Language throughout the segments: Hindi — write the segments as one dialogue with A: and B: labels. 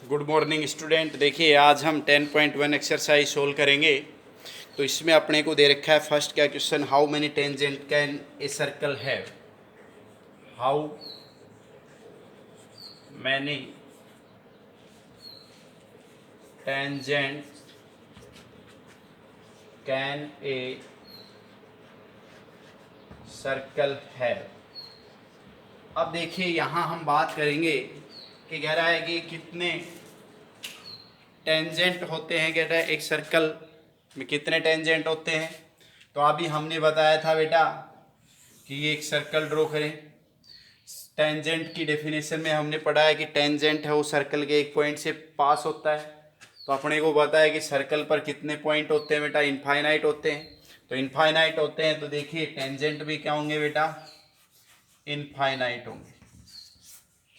A: Good morning student. देखिए आज हम 10.1 एक्सरसाइज सोल्व करेंगे। तो इसमें अपने को दे रखा है फर्स्ट क्या question, how many tangent can a circle have. How many tangent can a circle have. अब देखिए यहाँ हम बात करेंगे कि कह रहा है कि कितने टेंजेंट होते हैं, कह रहा है एक सर्कल में कितने टेंजेंट होते हैं। तो अभी हमने बताया था बेटा कि ये एक सर्कल ड्रॉ करें। टेंजेंट की डेफिनेशन में हमने पढ़ा है कि टेंजेंट है वो सर्कल के एक पॉइंट से पास होता है। तो अपने को पता है कि सर्कल पर कितने पॉइंट होते हैं बेटा, इनफाइनाइट होते हैं। तो इनफाइनाइट होते हैं तो देखिए टेंजेंट भी क्या होंगे बेटा, इनफाइनाइट होंगे।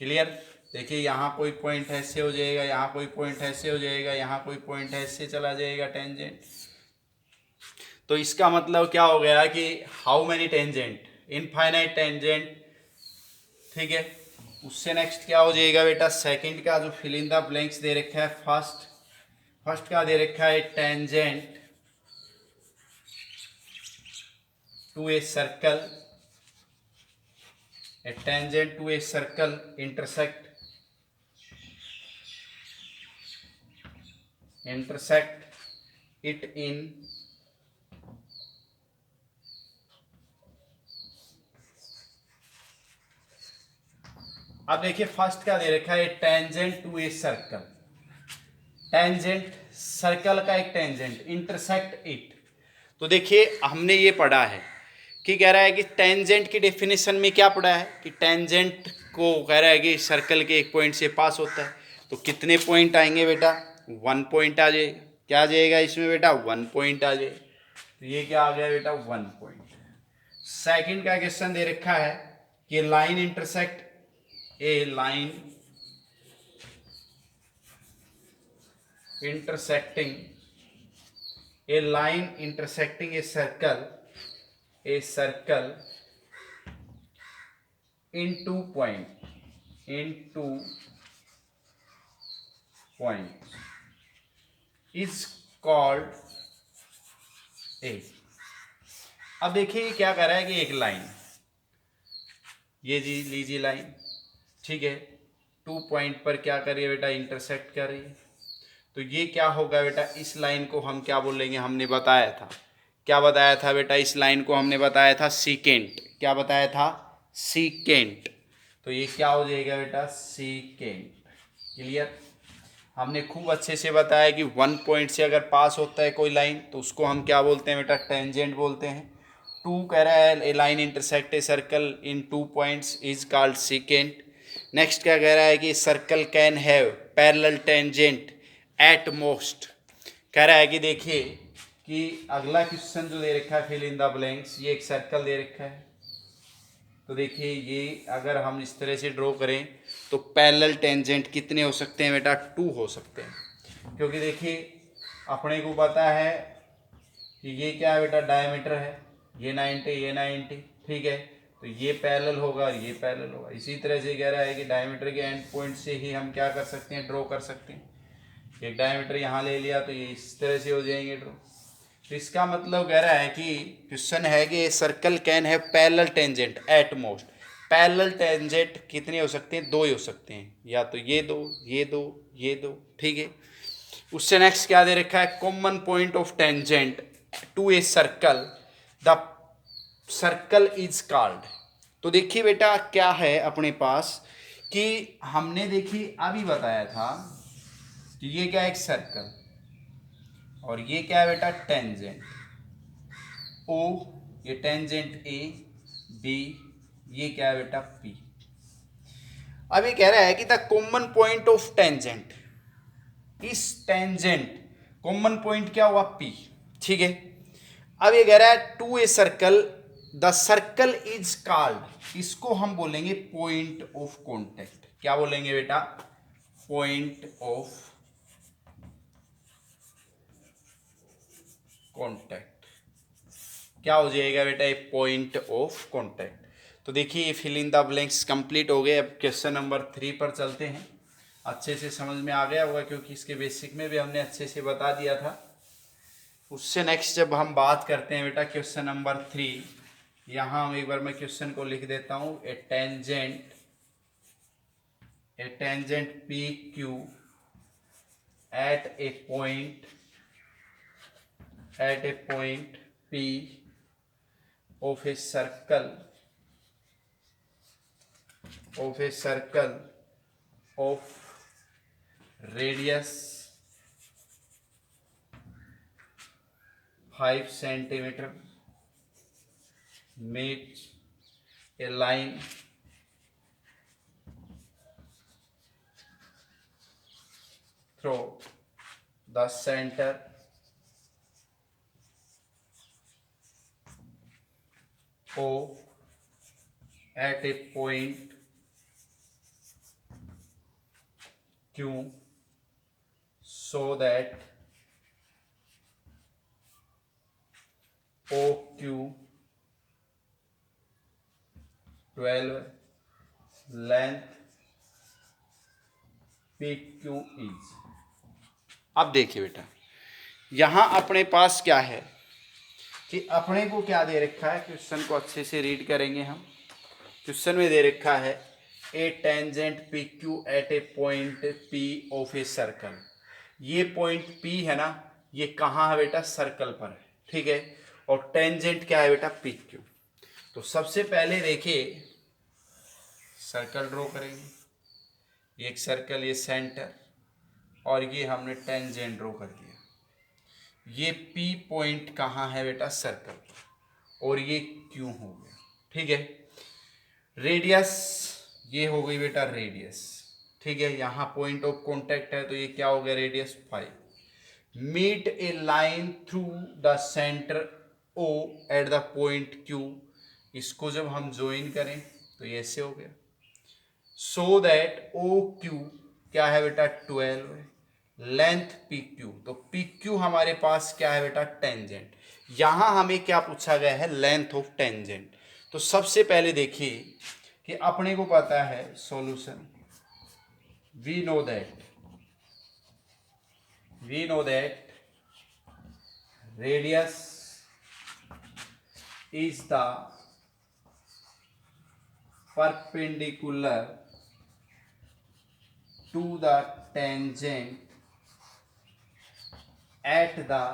A: क्लियर। देखिए यहाँ कोई पॉइंट ऐसे हो जाएगा, यहाँ कोई पॉइंट ऐसे हो जाएगा, यहाँ कोई पॉइंट ऐसे चला जाएगा टेंजेंट। तो इसका मतलब क्या हो गया कि how many tangent, infinite tangent. ठीक है। उससे नेक्स्ट क्या हो जाएगा बेटा, सेकंड का जो फिल इन द ब्लैंक्स दे रखा है, फर्स्ट का दे रखा है tangent to a circle, a tangent to a circle intersect it in अब देखिए फर्स्ट क्या दे रखा है, tangent to a circle. Tangent circle का एक टेंजेंट, इंटरसेक्ट इट। तो देखिए हमने ये पढ़ा है कि कह रहा है कि टेंजेंट की डेफिनेशन में क्या पढ़ा है कि टेंजेंट को कह रहा है कि सर्कल के एक पॉइंट से पास होता है। तो कितने पॉइंट आएंगे बेटा, 1 पॉइंट आ जाएगा। क्या आ जाएगा इसमें बेटा, 1 पॉइंट आ जाएगा। तो ये क्या आ गया बेटा, 1 पॉइंट। सेकंड का क्वेश्चन दे रखा है कि line intersect A line intersecting a circle in 2 points is called a। अब देखिए क्या कर रहा है कि एक लाइन, ये जी लीजिए लाइन, ठीक है, 2 पॉइंट पर क्या कर रही है बेटा, इंटरसेक्ट कर रही है। तो ये क्या होगा बेटा, इस लाइन को हम क्या बोलेंगे, हमने बताया था, क्या बताया था बेटा, इस लाइन को हमने बताया था सीकेंट। क्या बताया था, सीकेंट। तो ये क्या हो जाएगा बेटा, सीकेंट। क्लियर। हमने खूब अच्छे से बताया कि 1 पॉइंट से अगर पास होता है कोई लाइन तो उसको हम क्या बोलते हैं बेटा, टेंजेंट बोलते हैं। 2 कह रहा है a line intersect a circle in 2 points is called secant. Next क्या कह रहा है कि circle can have parallel tangent at most. कह रहा है कि देखिए कि अगला क्वेश्चन जो दे रखा है फिल इन द ब्लैंक्स, ये एक सर्कल दे रखा है। तो देखिए ये अगर हम इस तरह से ड्रॉ करें तो पैरेलल टेंजेंट कितने हो सकते हैं बेटा, 2 हो सकते हैं। क्योंकि देखिए अपने को पता है कि ये क्या है बेटा, डायमीटर है, ये 90 ये 90, ठीक है। तो ये पैरेलल होगा, ये पैरेलल होगा। इसी तरह से कह रहा है कि डायमीटर के एंड पॉइंट से ही हम क्या कर सकते हैं, ड्रॉ कर सकते हैं। एक डायमीटर यहाँ ले लिया तो ये इस तरह से हो जाएंगे ड्रॉ। तो इसका मतलब कह रहा है कि क्वेश्चन है कि circle can have parallel tangent at most. Parallel tangent कितने हो सकते हैं, 2 ही हो सकते हैं, या तो ये दो, ये दो, ये दो, ठीक है। उससे नेक्स्ट क्या दे रखा है, common point of tangent to a circle, the circle is called. तो देखिए बेटा क्या है अपने पास कि हमने देखिए अभी बताया था कि ये क्या है, एक सर्कल, और ये क्या है बेटा, टेंजेंट ओ, ये टेंजेंट ए, बी, ये क्या है बेटा, पी। अब ये कह रहा है कि the common point of tangent, इस टेंजेंट कॉमन पॉइंट क्या हुआ, पी, ठीक है। अब ये कह रहा है to a circle the circle is called, इसको हम बोलेंगे पॉइंट ऑफ कॉन्टेक्ट। क्या बोलेंगे बेटा, पॉइंट ऑफ कॉन्टैक्ट। क्या हो जाएगा बेटा, एक पॉइंट ऑफ कॉन्टैक्ट। तो देखिए ये fill in the blanks complete हो गए। अब क्वेश्चन नंबर 3 पर चलते हैं। अच्छे से समझ में आ गया होगा, क्योंकि इसके बेसिक में भी हमने अच्छे से बता दिया था। उससे नेक्स्ट जब हम बात करते हैं बेटा क्वेश्चन नंबर 3, यहाँ एक बार मैं क्वेश्चन को लिख देता हूँ। A tangent P Q at a point P of a circle of radius 5 centimeter meets a line through the center O at a point Q, so that OQ 12, length PQ is। अब देखिए बेटा, यहां अपने पास क्या है कि अपने को क्या दे रखा है, क्वेश्चन को अच्छे से रीड करेंगे हम। क्वेश्चन में दे रखा है a tangent P Q at a point P of a circle. ये पॉइंट पी है ना, ये कहाँ है बेटा, सर्कल पर है, ठीक है। और टेंजेंट क्या है बेटा, पी क्यू। तो सबसे पहले देखिए सर्कल ड्रॉ करेंगे। एक सर्कल, ये सेंटर, और ये हमने टेंजेंट ड्रॉ कर दिया। ये P पॉइंट कहाँ है बेटा, सर्कल पर, और ये Q हो गया, ठीक है। रेडियस, ये हो गई बेटा रेडियस, ठीक है। यहाँ पॉइंट ऑफ कांटेक्ट है, तो ये क्या हो गया, radius 5। Meet a line through the centre O at the point Q। इसको जब हम ज्वाइन करें तो ये ऐसे हो गया। सो दैट OQ क्या है बेटा, 12 है। लेंथ PQ, तो PQ हमारे पास क्या है बेटा, टेंजेंट। यहां हमें क्या पूछा गया है, लेंथ ऑफ टेंजेंट। तो सबसे पहले देखिए कि अपने को पता है solution. We know that radius is the perpendicular to the tangent at the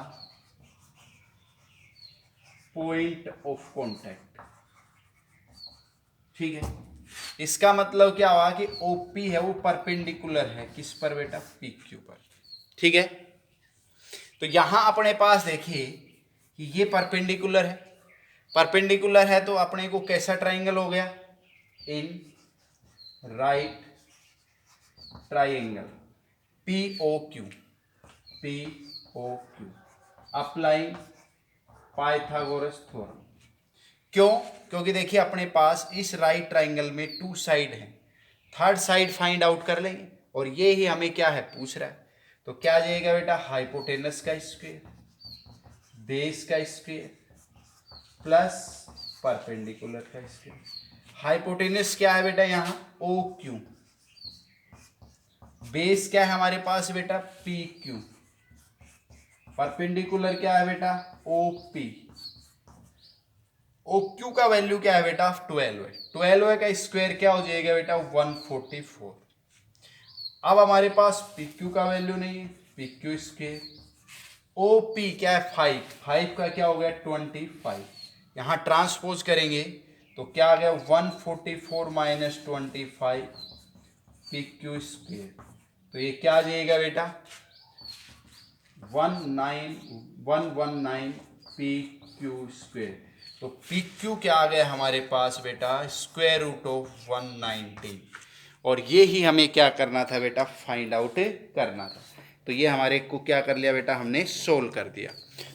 A: point of contact, ठीक है। इसका मतलब क्या हुआ कि OP है वो परपेंडिकुलर है किस पर बेटा, PQ पर, ठीक है। तो यहां अपने पास देखिए कि ये परपेंडिकुलर है, तो अपने को कैसा ट्राइंगल हो गया, in right triangle POQ। Applying Pythagoras theorem. क्यों, क्योंकि देखिए अपने पास इस राइट ट्राइंगल में 2 साइड हैं, थर्ड साइड फाइंड आउट कर लेंगे, और ये ही हमें क्या है पूछ रहा है। तो क्या जाएगा बेटा, हाइपोटेनस का स्क्वायर, बेस का स्क्वायर प्लस परपेंडिकुलर का स्क्वायर। हाइपोटेनस क्या है बेटा यहाँ OQ, बेस क्या है हमारे पास बेटा PQ, परपेंडिकुलर क्या है बेटा OP। OQ का वैल्यू क्या है बेटा 12 है। 12 का स्क्वायर क्या हो जाएगा बेटा 144। अब हमारे पास PQ का वैल्यू नहीं है, PQ स्क्वायर। OP क्या है 5 का क्या हो गया 25। यहाँ ट्रांसपोज करेंगे तो क्या आ गया 144 माइनस 25 PQ स्क्वायर। तो ये क्या आ जाएगा बेटा 119 PQ स्क्वायर। तो PQ क्या आ गया हमारे पास बेटा स्क्वायर रूट ऑफ 119, और ये ही हमें क्या करना था बेटा फाइंड आउट करना था। तो ये हमारे को क्या कर लिया बेटा हमने सोल्व कर दिया।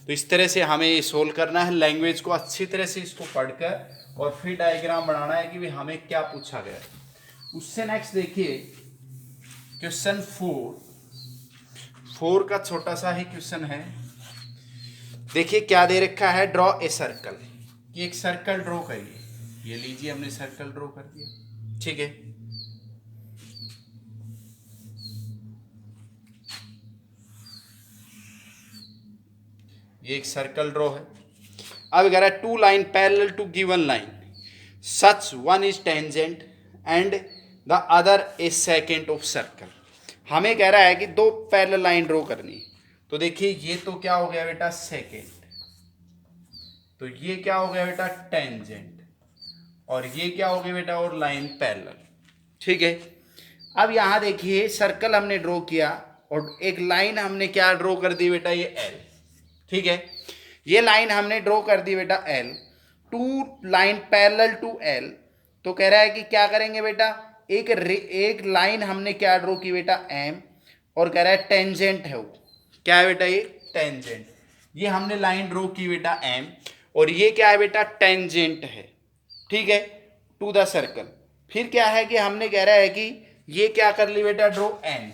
A: तो इस तरह से हमें ये सोल्व करना है, लैंग्वेज को अच्छी तरह से इसको पढ़कर और फिर डायग्राम बनाना है कि भी हमें क्या पूछा गया। उससे नेक्स्ट देखिए क्वेश्चन 4 का छोटा सा ही क्वेश्चन है। देखिए क्या दे रखा है, ड्रॉ ए सर्कल, कि एक सर्कल ड्रॉ करिए। ये लीजिए हमने सर्कल ड्रॉ कर दिया, ठीक है। ये एक सर्कल ड्रॉ है। अब कह रहा है 2 line parallel to given line such one is tangent and the other is second of circle. हमें कह रहा है कि 2 पैरेलल लाइन ड्रॉ करनी। तो देखिए ये तो क्या हो गया बेटा सेकेंड, तो ये क्या हो गया बेटा टेंजेंट, और ये क्या हो गया बेटा और लाइन पैरेलल। ठीक है, अब यहाँ देखिए सर्कल हमने ड्रॉ किया और एक लाइन हमने क्या ड्रॉ कर दी बेटा ये एल। ठीक है, ये लाइन हमने ड्रॉ कर दी बेटा L, 2 line parallel to L. तो कह रहा है कि क्या करेंगे बेटा, एक लाइन हमने क्या ड्रॉ की बेटा एम, और कह रहा है टेंजेंट है वो, क्या है बेटा ये टेंजेंट। ये हमने लाइन ड्रॉ की बेटा एम, और ये क्या है बेटा टेंजेंट है। ठीक है, टू द सर्कल। फिर क्या है कि हमने कह रहा है कि ये क्या कर ली बेटा ड्रॉ एन।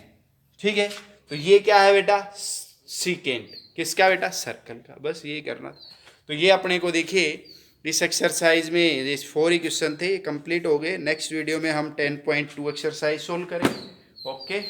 A: ठीक है, तो ये क्या है बेटा सीकेंड किसका बेटा सर्कल का। बस ये करना था। तो ये अपने को देखिए इस एक्सरसाइज में ये 4 ही क्वेश्चन थे, ये कंप्लीट हो गए। नेक्स्ट वीडियो में हम 10.2 एक्सरसाइज सोल्व करेंगे। ओके।